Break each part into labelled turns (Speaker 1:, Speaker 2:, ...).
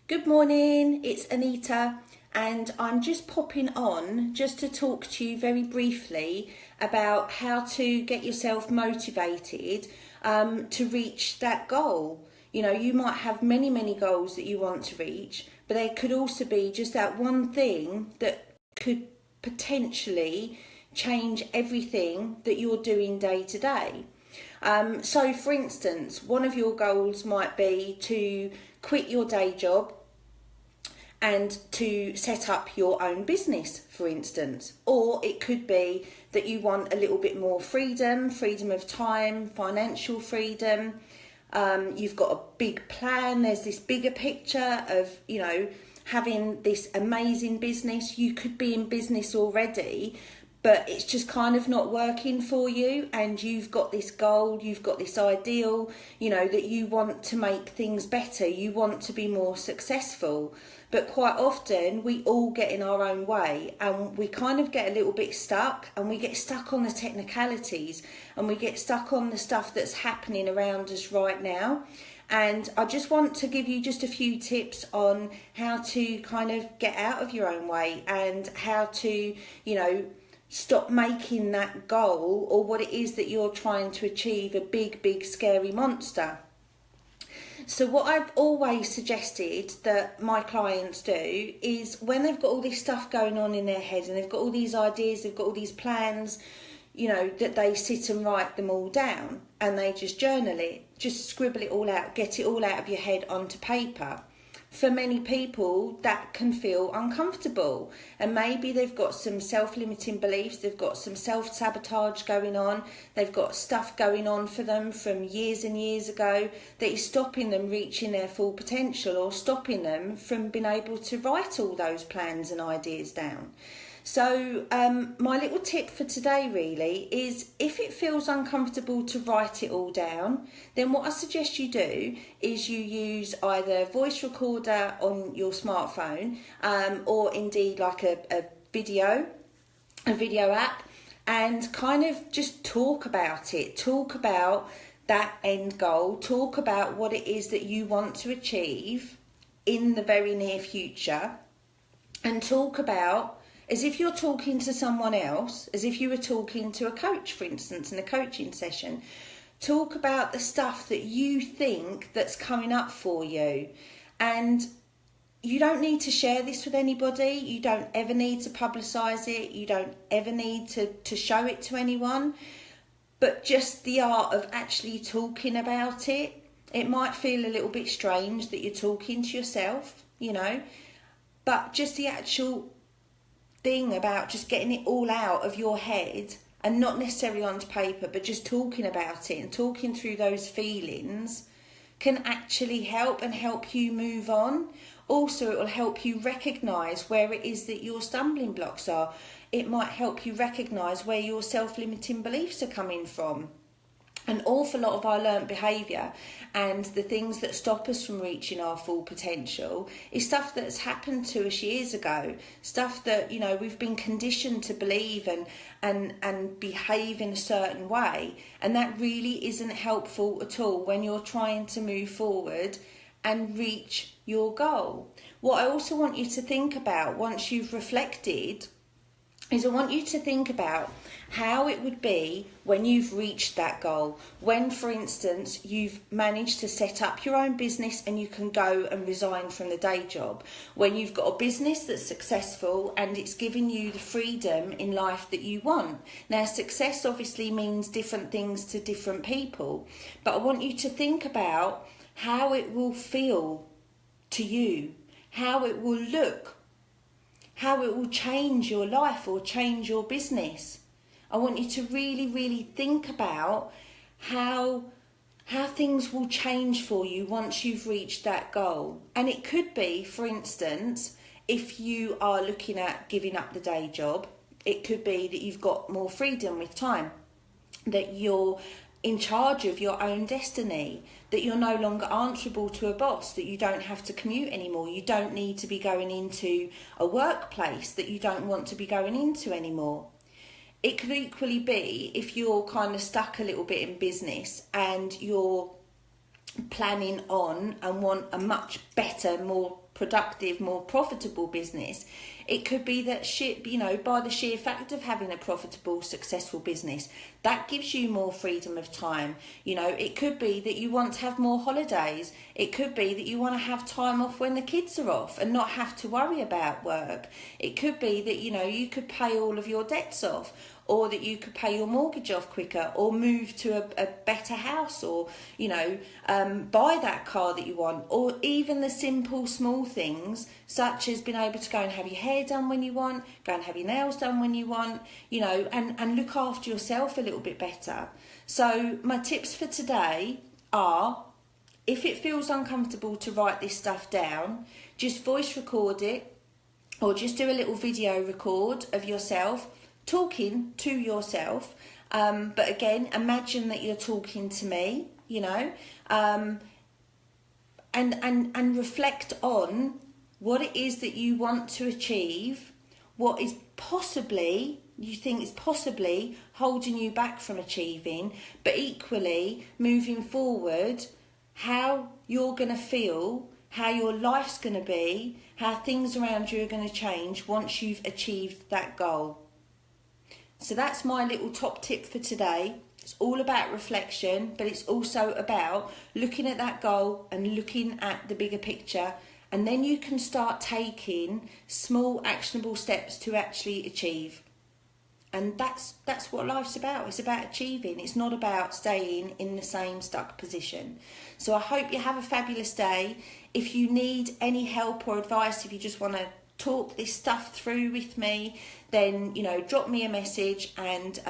Speaker 1: Good morning, it's Anita, and I'm just popping on just to talk to you very briefly about how to get yourself motivated to reach that goal. You know, you might have many goals that you want to reach, but there could also be just that one thing that could potentially change everything that you're doing day to day. So for instance, one of your goals might be to quit your day job and to set up your own business, for instance. Or it could be that you want a little bit more freedom of time, financial freedom. You've got a big plan, there's this bigger picture of, you know, having this amazing business. You could be in business already, but it's just kind of not working for you, and you've got this goal, you've got this ideal, you know, that you want to make things better, you want to be more successful. But quite often we all get in our own way, and we kind of get a little bit stuck, and we get stuck on the technicalities, and we get stuck on the stuff that's happening around us right now. And I just want to give you just a few tips on how to kind of get out of your own way, and how to, you know, stop making that goal, or what it is that you're trying to achieve, a big scary monster. So what I've always suggested that my clients do is, when they've got all this stuff going on in their head and they've got all these ideas, they've got all these plans, you know, that they sit and write them all down, and they just journal it, just scribble it all out, get it all out of your head onto paper. For many people, that can feel uncomfortable, and maybe they've got some self-limiting beliefs, they've got some self-sabotage going on, they've got stuff going on for them from years and years ago that is stopping them reaching their full potential, or stopping them from being able to write all those plans and ideas down. So my little tip for today really is, if it feels uncomfortable to write it all down, then what I suggest you do is you use either voice recorder on your smartphone, or indeed like a video app, and kind of just talk about it, talk about that end goal, talk about what it is that you want to achieve in the very near future, and talk about, as if you're talking to someone else, as if you were talking to a coach, for instance, in a coaching session. Talk about the stuff that you think that's coming up for you. And you don't need to share this with anybody. You don't ever need to publicise it. You don't ever need to show it to anyone. But just the art of actually talking about it. It might feel a little bit strange that you're talking to yourself, you know, but just the actual thing about just getting it all out of your head, and not necessarily onto paper, but just talking about it and talking through those feelings, can actually help you move on. Also, it will help you recognise where it is that your stumbling blocks are. It might help you recognise where your self-limiting beliefs are coming from. An awful lot of our learnt behaviour and the things that stop us from reaching our full potential is stuff that's happened to us years ago, stuff that, you know, we've been conditioned to believe and behave in a certain way, and that really isn't helpful at all when you're trying to move forward and reach your goal. What I also want you to think about once you've reflected is, I want you to think about how it would be when you've reached that goal. When, for instance, you've managed to set up your own business and you can go and resign from the day job. When you've got a business that's successful and it's giving you the freedom in life that you want. Now, success obviously means different things to different people, but I want you to think about how it will feel to you, how it will look, how it will change your life or change your business. I want you to really think about how things will change for you once you've reached that goal. And it could be, for instance, if you are looking at giving up the day job, it could be that you've got more freedom with time, that you're in charge of your own destiny, that you're no longer answerable to a boss, that you don't have to commute anymore, you don't need to be going into a workplace that you don't want to be going into anymore. It could equally be if you're kind of stuck a little bit in business and you're planning on and want a much better, more productive, more profitable business, it could be that by the sheer fact of having a profitable, successful business, that gives you more freedom of time. It could be that you want to have more holidays. It could be that you want to have time off when the kids are off and not have to worry about work. It could be that you could pay all of your debts off, or that you could pay your mortgage off quicker, or move to a better house, or buy that car that you want, or even the simple small things such as being able to go and have your hair done when you want, go and have your nails done when you want, and look after yourself a little bit better. So my tips for today are, if it feels uncomfortable to write this stuff down, just voice record it, or just do a little video record of yourself talking to yourself. But again, imagine that you're talking to me, and reflect on what it is that you want to achieve, what is you think is possibly holding you back from achieving, but equally moving forward, how you're going to feel, how your life's going to be, how things around you are going to change once you've achieved that goal. So that's my little top tip for today. It's all about reflection, but it's also about looking at that goal and looking at the bigger picture, and then you can start taking small actionable steps to actually achieve. And that's what life's about. It's about achieving. It's not about staying in the same stuck position. So I hope you have a fabulous day. If you need any help or advice, if you just want to talk this stuff through with me, then drop me a message, and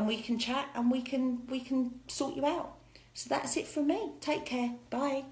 Speaker 1: we can chat, and we can sort you out. So that's it from me. Take care. Bye.